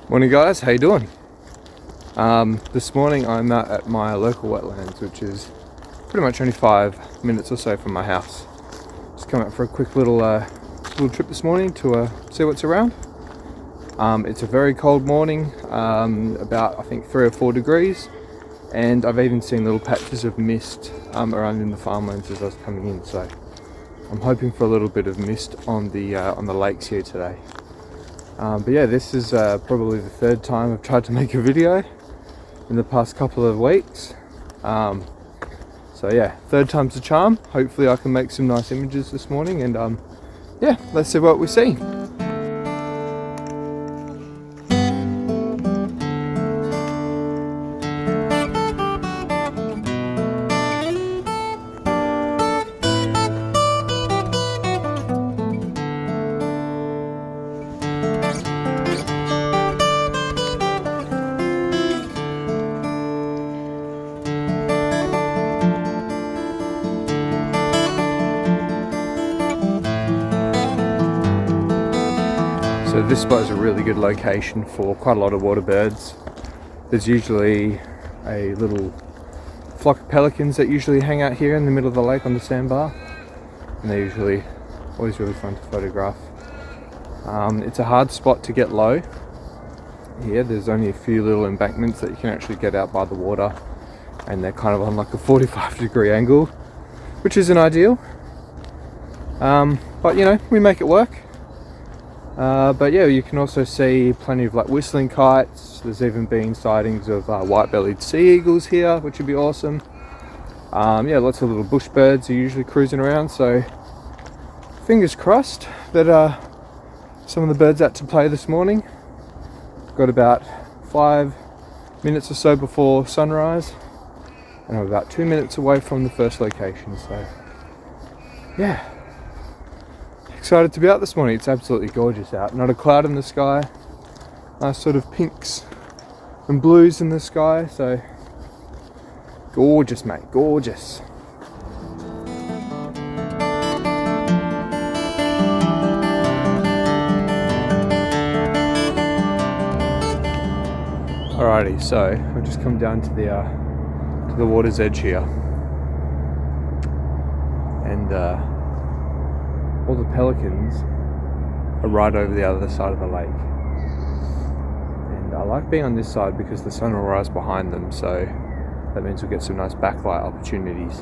Morning guys, how you doing? This morning I'm out at my local wetlands, which is pretty much only 5 minutes or so from my house. Just come out for a quick little trip this morning to see what's around. It's a very cold morning, about I think 3 or 4 degrees, and I've even seen little patches of mist around in the farmlands as I was coming in. So I'm hoping for a little bit of mist on the lakes here today. But yeah, this is probably the 3rd time I've tried to make a video in the past couple of weeks. So yeah, 3rd time's a charm. Hopefully I can make some nice images this morning, and yeah, let's see what we see. So this spot is a really good location for quite a lot of water birds. There's usually a little flock of pelicans that usually hang out here in the middle of the lake on the sandbar, and they're usually always really fun to photograph. It's a hard spot to get low here. There's only a few little embankments that you can actually get out by the water, and they're kind of on like a 45-degree angle, which isn't ideal, but you know, we make it work. But yeah, you can also see plenty of like whistling kites. There's even been sightings of white-bellied sea eagles here, which would be awesome. Yeah, lots of little bush birds are usually cruising around, so fingers crossed that some of the birds out to play this morning. Got about 5 minutes or so before sunrise, and I'm about 2 minutes away from the first location, so yeah. Excited to be out this morning. It's absolutely gorgeous out. Not a cloud in the sky. Nice sort of pinks and blues in the sky. So gorgeous, mate. Gorgeous. Alrighty, so I've just come down to the water's edge here, and all the pelicans are right over the other side of the lake, and I like being on this side because the sun will rise behind them, so that means we'll get some nice backlight opportunities.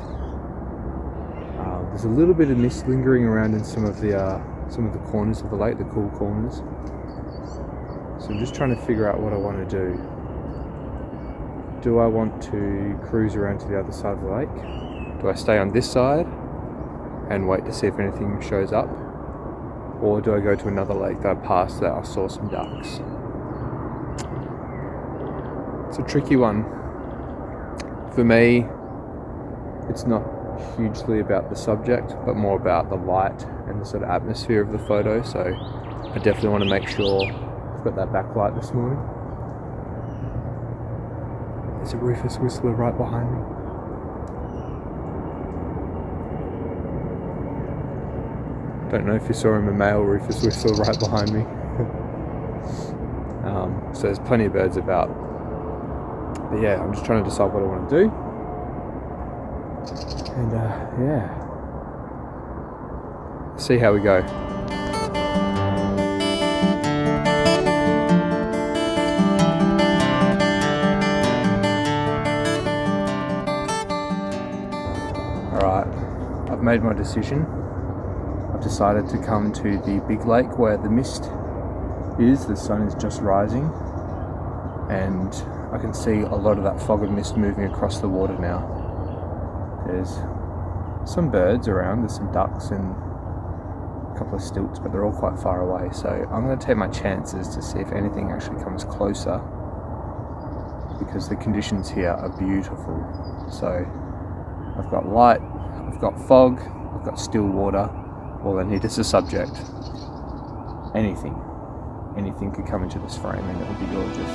There's a little bit of mist lingering around in some of the corners of the lake, the cool corners, so I'm just trying to figure out what I want to do. Do I want to cruise around to the other side of the lake? Do I stay on this side and wait to see if anything shows up, or do I go to another lake that I passed that I saw some ducks? It's a tricky one. For me, it's not hugely about the subject, but more about the light and the sort of atmosphere of the photo, so I definitely want to make sure I've got that backlight this morning. There's a rufous whistler right behind me. Don't know if you saw him, a male rufous whistler right behind me. So there's plenty of birds about. But yeah, I'm just trying to decide what I want to do. And yeah, see how we go. Alright, I've made my decision. I've decided to come to the big lake where the mist is. The sun is just rising, and I can see a lot of that fog of mist moving across the water now. There's some birds around, there's some ducks and a couple of stilts, but they're all quite far away, so I'm going to take my chances to see if anything actually comes closer, because the conditions here are beautiful. So I've got light, I've got fog, I've got still water. All I need is a subject. Anything could come into this frame and it would be gorgeous.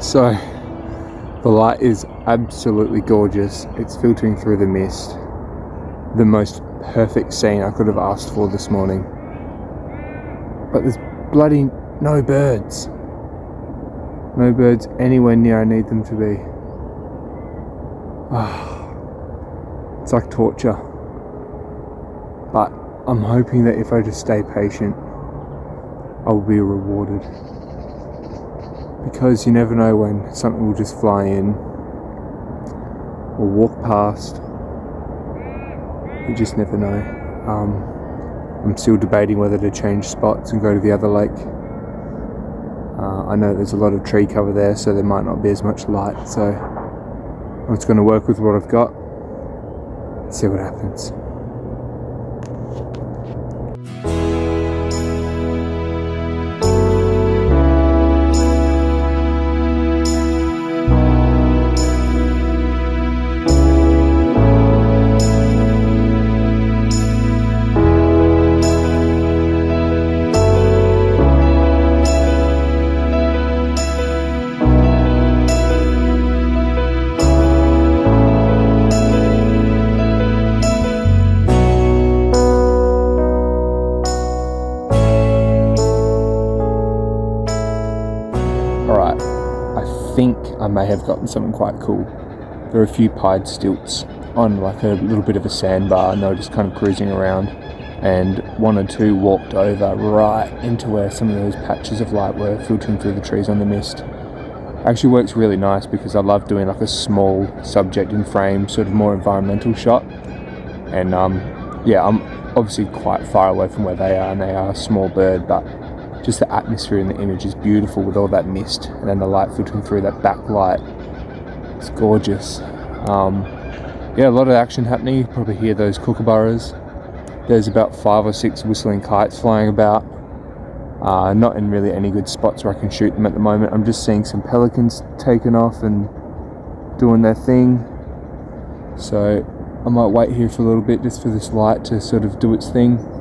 So the light is absolutely gorgeous. It's filtering through the mist. The most perfect scene I could have asked for this morning. But there's bloody no birds. No birds anywhere near I need them to be. It's like torture. But I'm hoping that if I just stay patient, I will be rewarded. Because you never know when something will just fly in or walk past. You just never know. I'm still debating whether to change spots and go to the other lake. I know there's a lot of tree cover there, so there might not be as much light, so I'm just going to work with what I've got, see what happens. Alright, I think I may have gotten something quite cool. There are a few pied stilts on like a little bit of a sandbar, and they were just kind of cruising around, and one or two walked over right into where some of those patches of light were filtering through the trees on the mist. It actually works really nice because I love doing like a small subject in frame, sort of more environmental shot. And yeah, I'm obviously quite far away from where they are, and they are a small bird, but just the atmosphere in the image is beautiful with all that mist and then the light filtering through that backlight. It's gorgeous. Yeah, a lot of action happening. You probably hear those kookaburras. There's about 5 or 6 whistling kites flying about. Not in really any good spots where I can shoot them at the moment. I'm just seeing some pelicans taking off and doing their thing. So I might wait here for a little bit just for this light to sort of do its thing.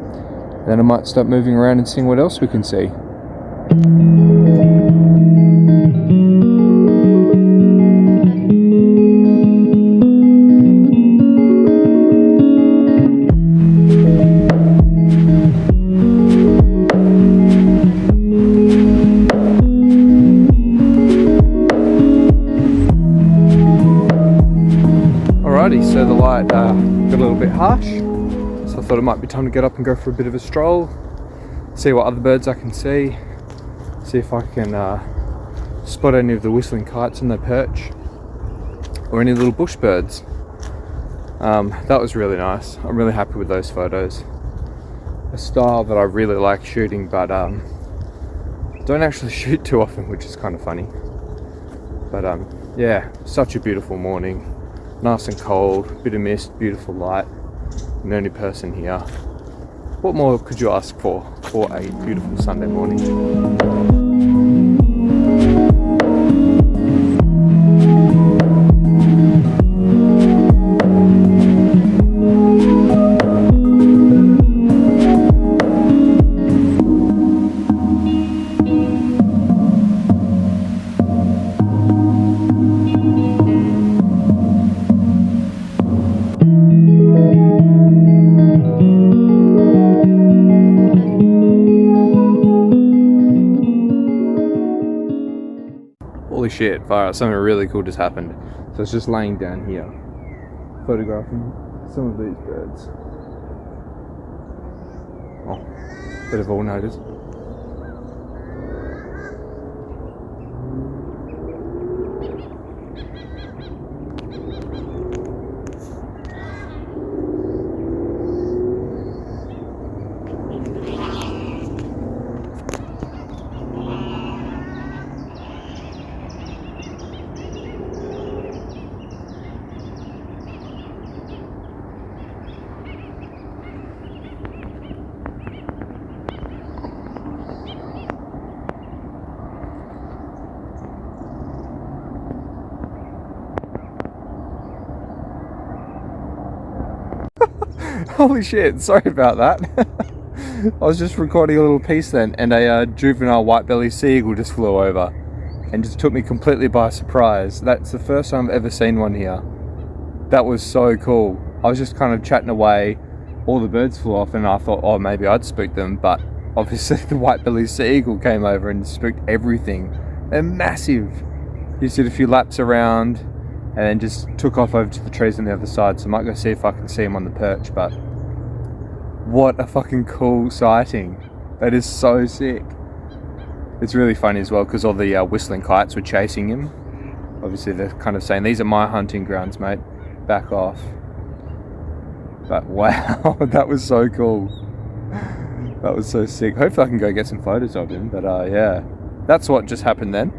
Then I might start moving around and seeing what else we can see. Alrighty, so the light got a little bit harsh. So I thought it might be time to get up and go for a bit of a stroll, see what other birds I can see if I can spot any of the whistling kites in their perch or any little bush birds. That was really nice. I'm really happy with those photos. A style that I really like shooting, but don't actually shoot too often, which is kind of funny. But yeah, such a beautiful morning, nice and cold, bit of mist, beautiful light. I'm the only person here. What more could you ask for a beautiful Sunday morning? Holy shit, fire, something really cool just happened. So it's just laying down here, photographing some of these birds. Oh, bit of all notice. Holy shit, sorry about that. I was just recording a little piece then, and a juvenile white-bellied sea eagle just flew over. and just took me completely by surprise. That's the first time I've ever seen one here. That was so cool. I was just kind of chatting away, all the birds flew off, and I thought, oh, maybe I'd spook them, but obviously the white-bellied sea eagle came over and spooked everything. They're massive. He did a few laps around and then just took off over to the trees on the other side, so I might go see if I can see him on the perch. But what a fucking cool sighting. That is so sick. It's really funny as well because all the whistling kites were chasing him. Obviously they're kind of saying, these are my hunting grounds, mate, back off. But wow, that was so cool. That was so sick. Hopefully I can go get some photos of him. But yeah, that's what just happened then.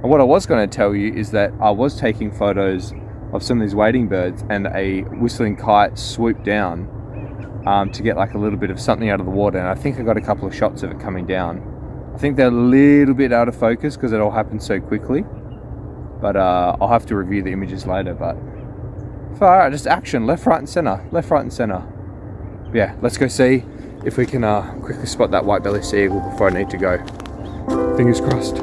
And what I was going to tell you is that I was taking photos of some of these wading birds, and a whistling kite swooped down to get like a little bit of something out of the water, and I think I got a couple of shots of it coming down. I think they're a little bit out of focus because it all happened so quickly, but I'll have to review the images later. But far out, just action, left, right and center, left, right and center. Yeah, let's go see if we can quickly spot that white-bellied sea eagle before I need to go. Fingers crossed.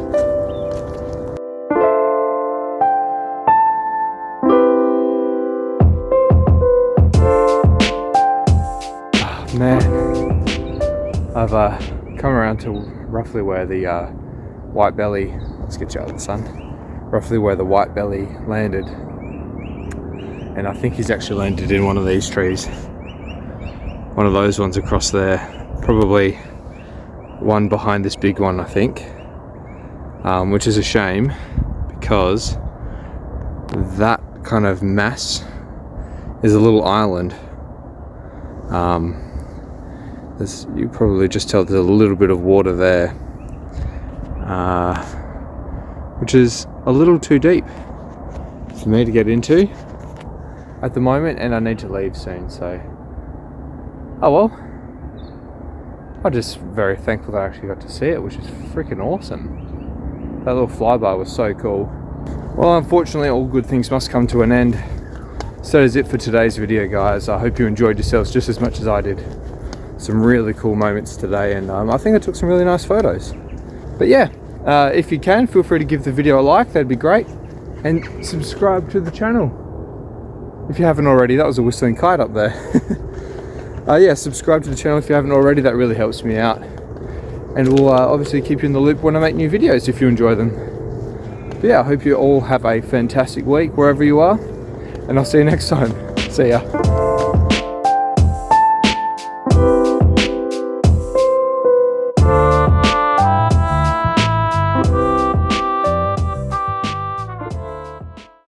Man, I've come around to roughly where the white belly, let's get you out of the sun, roughly where the white belly landed, and I think he's actually landed in one of these trees, one of those ones across there, probably one behind this big one I think, which is a shame because that kind of mass is a little island. You probably just tell there's a little bit of water there, which is a little too deep for me to get into at the moment, and I need to leave soon, so oh well. I'm just very thankful that I actually got to see it, which is freaking awesome. That little flyby was so cool. Well, unfortunately all good things must come to an end. So that is it for today's video, guys. I hope you enjoyed yourselves just as much as I did. Some really cool moments today, and I think I took some really nice photos. But yeah, if you can, feel free to give the video a like, that'd be great, and subscribe to the channel if you haven't already. That was a whistling kite up there. Yeah, subscribe to the channel if you haven't already, that really helps me out, and we'll obviously keep you in the loop when I make new videos if you enjoy them. But yeah, I hope you all have a fantastic week wherever you are, and I'll see you next time. See ya.